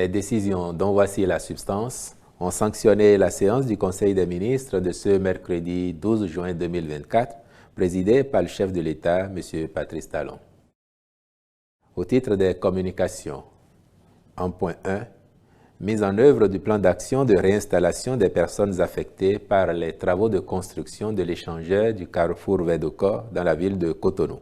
Les décisions dont voici la substance ont sanctionné la séance du Conseil des ministres de ce mercredi 12 juin 2024, présidée par le chef de l'État, M. Patrice Talon. Au titre des communications, en point 1, mise en œuvre du plan d'action de réinstallation des personnes affectées par les travaux de construction de l'échangeur du carrefour Védoko dans la ville de Cotonou.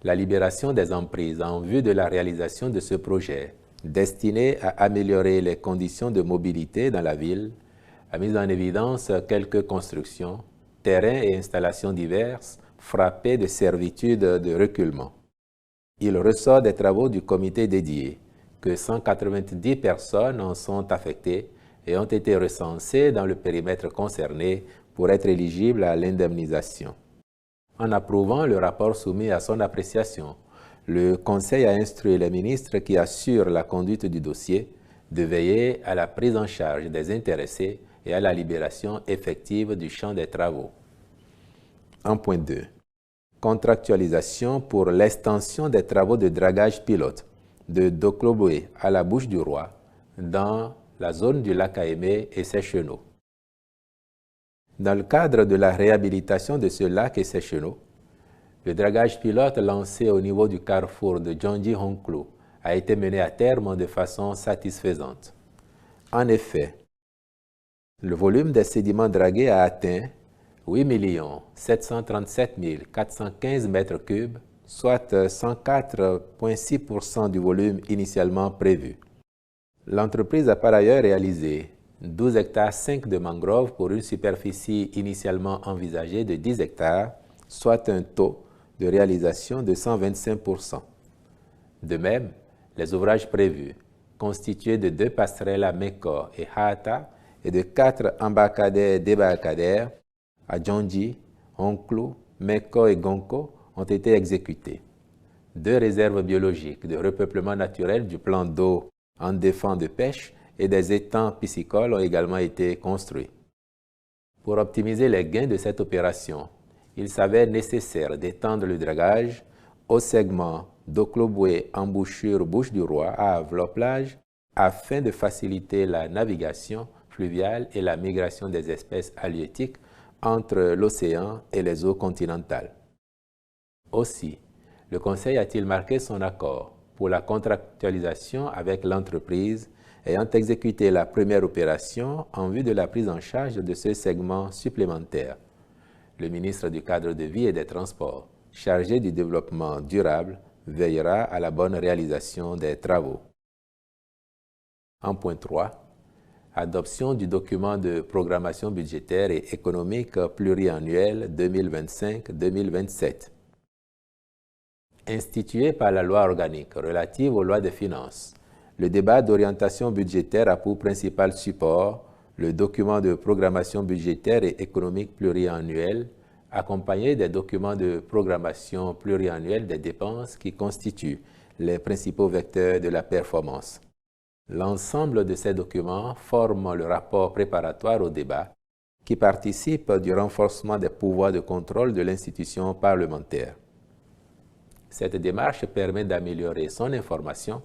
La libération des emprises en vue de la réalisation de ce projet, destiné à améliorer les conditions de mobilité dans la ville, a mis en évidence quelques constructions, terrains et installations diverses frappés de servitude de reculement. Il ressort des travaux du comité dédié que 190 personnes en sont affectées et ont été recensées dans le périmètre concerné pour être éligibles à l'indemnisation. En approuvant le rapport soumis à son appréciation, le Conseil a instruit les ministres qui assurent la conduite du dossier de veiller à la prise en charge des intéressés et à la libération effective du champ des travaux. En point 2. Contractualisation pour l'extension des travaux de dragage pilote de Dokloboué à la Bouche-du-Roi dans la zone du lac Aémé et ses chenaux. Dans le cadre de la réhabilitation de ce lac et ses chenaux, le dragage pilote lancé au niveau du carrefour de Djondji-Honklo a été mené à terme de façon satisfaisante. En effet, le volume des sédiments dragués a atteint 8 737 415 mètres cubes, soit 104,6% du volume initialement prévu. L'entreprise a par ailleurs réalisé 12 hectares 5 de mangroves pour une superficie initialement envisagée de 10 hectares, soit un taux de réalisation de 125%. De même, les ouvrages prévus, constitués de 2 passerelles à Meko et Haata et de 4 embarcadères-débarcadères à Djondji, Honklo, Meko et Gonko, ont été exécutés. 2 réserves biologiques de repeuplement naturel du plan d'eau en défense de pêche et des étangs piscicoles ont également été construits. Pour optimiser les gains de cette opération, il s'avère nécessaire d'étendre le dragage au segment Dokloboué-embouchure Bouche-du-Roi à Avlo-Plage afin de faciliter la navigation fluviale et la migration des espèces halieutiques entre l'océan et les eaux continentales. Aussi, le Conseil a-t-il marqué son accord pour la contractualisation avec l'entreprise ayant exécuté la première opération en vue de la prise en charge de ce segment supplémentaire. Le ministre du Cadre de vie et des Transports, chargé du développement durable, veillera à la bonne réalisation des travaux. En point 3, adoption du document de programmation budgétaire et économique pluriannuel 2025-2027. Institué par la loi organique relative aux lois de finances, le débat d'orientation budgétaire a pour principal support le document de programmation budgétaire et économique pluriannuel, accompagné des documents de programmation pluriannuelle des dépenses qui constituent les principaux vecteurs de la performance. L'ensemble de ces documents forment le rapport préparatoire au débat qui participe du renforcement des pouvoirs de contrôle de l'institution parlementaire. Cette démarche permet d'améliorer son information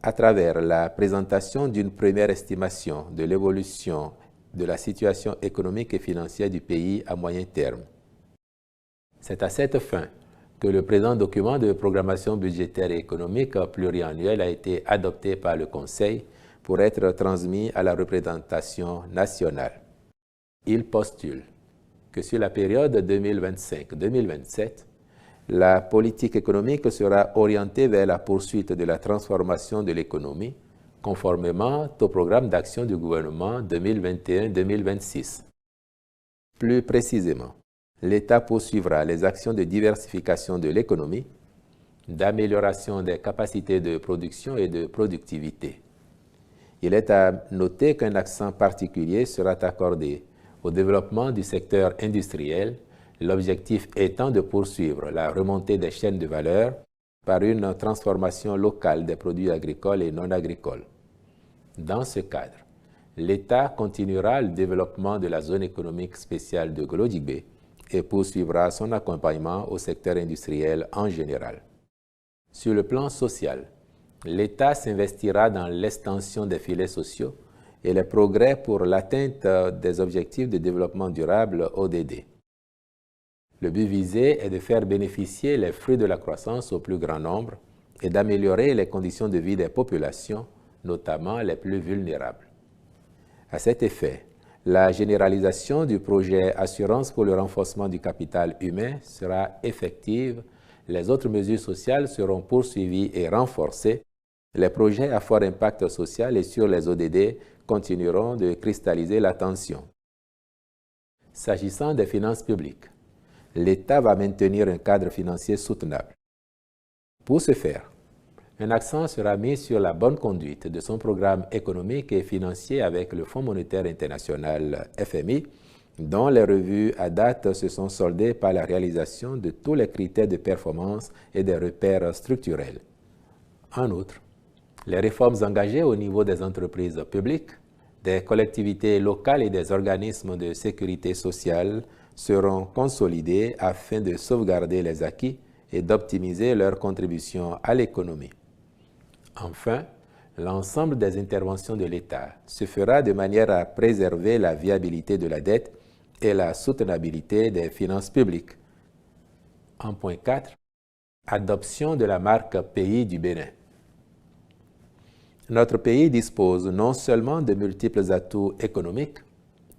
à travers la présentation d'une première estimation de l'évolution de la situation économique et financière du pays à moyen terme. C'est à cette fin que le présent document de programmation budgétaire et économique pluriannuel a été adopté par le Conseil pour être transmis à la représentation nationale. Il postule que sur la période 2025-2027, la politique économique sera orientée vers la poursuite de la transformation de l'économie, conformément au programme d'action du gouvernement 2021-2026. Plus précisément, l'État poursuivra les actions de diversification de l'économie, d'amélioration des capacités de production et de productivité. Il est à noter qu'un accent particulier sera accordé au développement du secteur industriel, l'objectif étant de poursuivre la remontée des chaînes de valeur par une transformation locale des produits agricoles et non agricoles. Dans ce cadre, l'État continuera le développement de la zone économique spéciale de Golo-Djibé et poursuivra son accompagnement au secteur industriel en général. Sur le plan social, l'État s'investira dans l'extension des filets sociaux et les progrès pour l'atteinte des objectifs de développement durable ODD. Le but visé est de faire bénéficier les fruits de la croissance au plus grand nombre et d'améliorer les conditions de vie des populations, notamment les plus vulnérables. À cet effet, la généralisation du projet Assurance pour le renforcement du capital humain sera effective, les autres mesures sociales seront poursuivies et renforcées, les projets à fort impact social et sur les ODD continueront de cristalliser l'attention. S'agissant des finances publiques, l'État va maintenir un cadre financier soutenable. Pour ce faire, un accent sera mis sur la bonne conduite de son programme économique et financier avec le Fonds monétaire international FMI, dont les revues à date se sont soldées par la réalisation de tous les critères de performance et des repères structurels. En outre, les réformes engagées au niveau des entreprises publiques, des collectivités locales et des organismes de sécurité sociale seront consolidées afin de sauvegarder les acquis et d'optimiser leur contribution à l'économie. Enfin, l'ensemble des interventions de l'État se fera de manière à préserver la viabilité de la dette et la soutenabilité des finances publiques. En point 4, adoption de la marque pays du Bénin. Notre pays dispose non seulement de multiples atouts économiques,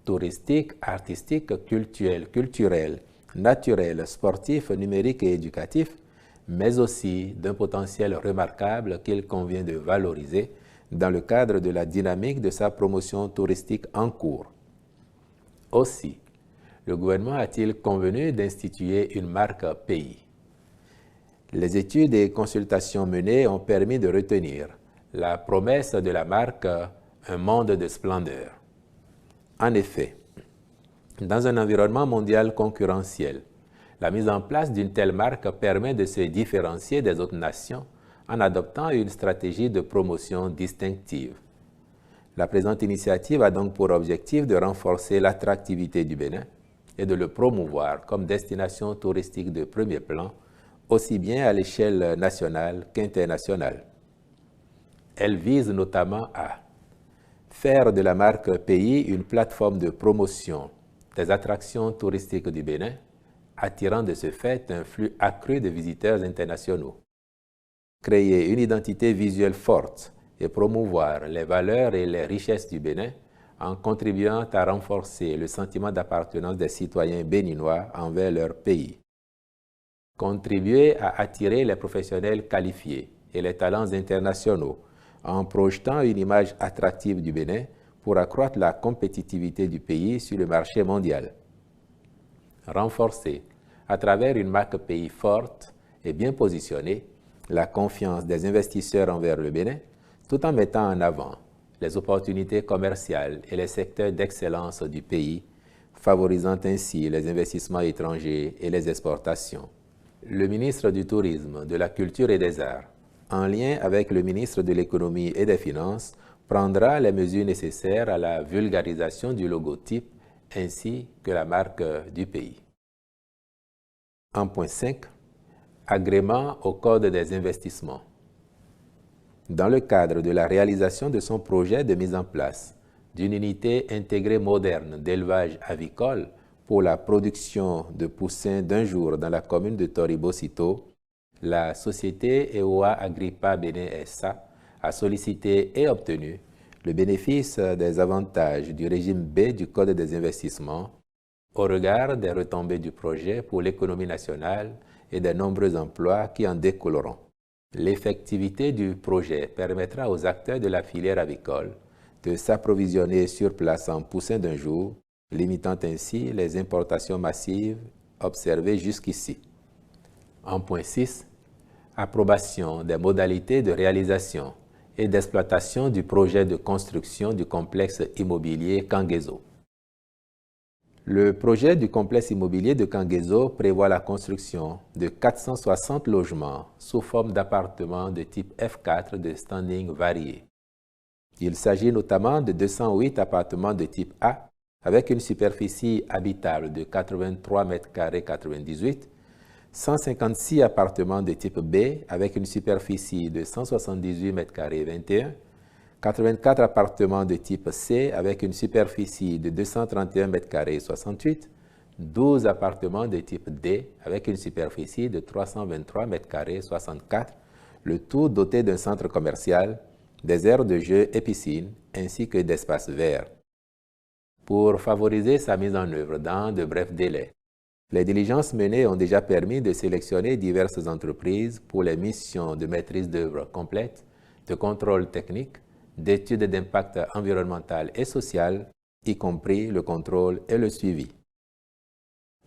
touristiques, artistiques, culturels, naturels, sportifs, numériques et éducatifs, mais aussi d'un potentiel remarquable qu'il convient de valoriser dans le cadre de la dynamique de sa promotion touristique en cours. Aussi, le gouvernement a-t-il convenu d'instituer une marque pays. Les études et consultations menées ont permis de retenir la promesse de la marque « Un monde de splendeur ». En effet, dans un environnement mondial concurrentiel, la mise en place d'une telle marque permet de se différencier des autres nations en adoptant une stratégie de promotion distinctive. La présente initiative a donc pour objectif de renforcer l'attractivité du Bénin et de le promouvoir comme destination touristique de premier plan, aussi bien à l'échelle nationale qu'internationale. Elle vise notamment à faire de la marque pays une plateforme de promotion des attractions touristiques du Bénin, attirant de ce fait un flux accru de visiteurs internationaux. Créer une identité visuelle forte et promouvoir les valeurs et les richesses du Bénin en contribuant à renforcer le sentiment d'appartenance des citoyens béninois envers leur pays. Contribuer à attirer les professionnels qualifiés et les talents internationaux en projetant une image attractive du Bénin pour accroître la compétitivité du pays sur le marché mondial. Renforcer, à travers une marque pays forte et bien positionnée, la confiance des investisseurs envers le Bénin, tout en mettant en avant les opportunités commerciales et les secteurs d'excellence du pays, favorisant ainsi les investissements étrangers et les exportations. Le ministre du Tourisme, de la Culture et des Arts, en lien avec le ministre de l'Économie et des Finances, prendra les mesures nécessaires à la vulgarisation du logotype ainsi que la marque du pays. En point 5, agrément au Code des investissements. Dans le cadre de la réalisation de son projet de mise en place d'une unité intégrée moderne d'élevage avicole pour la production de poussins d'un jour dans la commune de Toribo-Sito, la société EOA Agrippa Bénin SA a sollicité et obtenu le bénéfice des avantages du régime B du Code des investissements au regard des retombées du projet pour l'économie nationale et des nombreux emplois qui en découleront. L'effectivité du projet permettra aux acteurs de la filière avicole de s'approvisionner sur place en poussins d'un jour, limitant ainsi les importations massives observées jusqu'ici. En point 6, approbation des modalités de réalisation et d'exploitation du projet de construction du complexe immobilier Kangezo. Le projet du complexe immobilier de Kangezo prévoit la construction de 460 logements sous forme d'appartements de type F4 de standing varié. Il s'agit notamment de 208 appartements de type A avec une superficie habitable de 83 m² 98, 156 appartements de type B avec une superficie de 178 m² 21, 84 appartements de type C avec une superficie de 231 m² 68, 12 appartements de type D avec une superficie de 323 m² 64, le tout doté d'un centre commercial, des aires de jeux et piscines, ainsi que d'espaces verts. Pour favoriser sa mise en œuvre dans de brefs délais, les diligences menées ont déjà permis de sélectionner diverses entreprises pour les missions de maîtrise d'œuvre complète, de contrôle technique, d'études d'impact environnemental et social, y compris le contrôle et le suivi.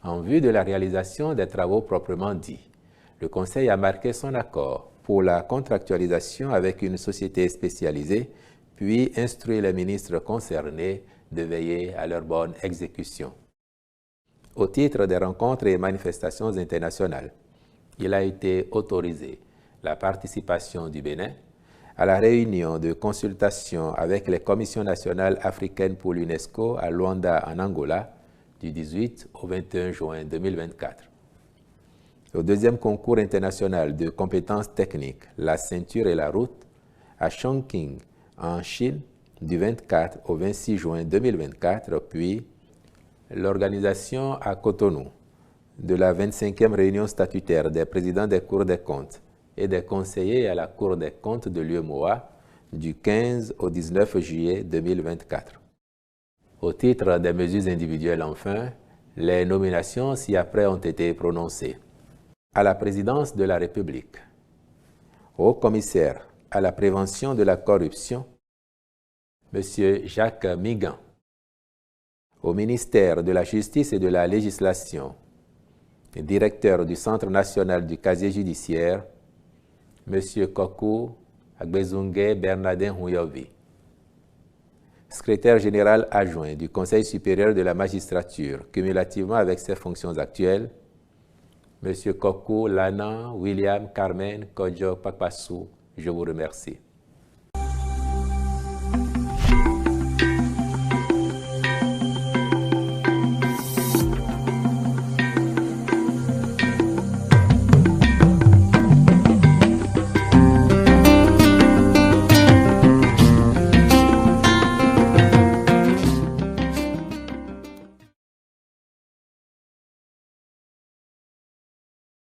En vue de la réalisation des travaux proprement dits, le Conseil a marqué son accord pour la contractualisation avec une société spécialisée, puis instruit les ministres concernés de veiller à leur bonne exécution. Au titre des rencontres et manifestations internationales, il a été autorisé la participation du Bénin à la réunion de consultation avec les commissions nationales africaines pour l'UNESCO à Luanda en Angola du 18 au 21 juin 2024. Au deuxième concours international de compétences techniques, la ceinture et la route, à Chongqing en Chine du 24 au 26 juin 2024, puis l'organisation à Cotonou de la 25e réunion statutaire des présidents des cours des comptes et des conseillers à la Cour des comptes de l'UEMOA du 15 au 19 juillet 2024. Au titre des mesures individuelles enfin, les nominations ci-après ont été prononcées. À la présidence de la République, au commissaire à la prévention de la corruption, M. Jacques Migan, au ministère de la Justice et de la Législation, directeur du Centre national du casier judiciaire, M. Kokou Agbezungue Bernardin Huyovi, secrétaire général adjoint du Conseil supérieur de la magistrature, cumulativement avec ses fonctions actuelles, M. Kokou Lana William Carmen Kodjo Pakpassou, je vous remercie.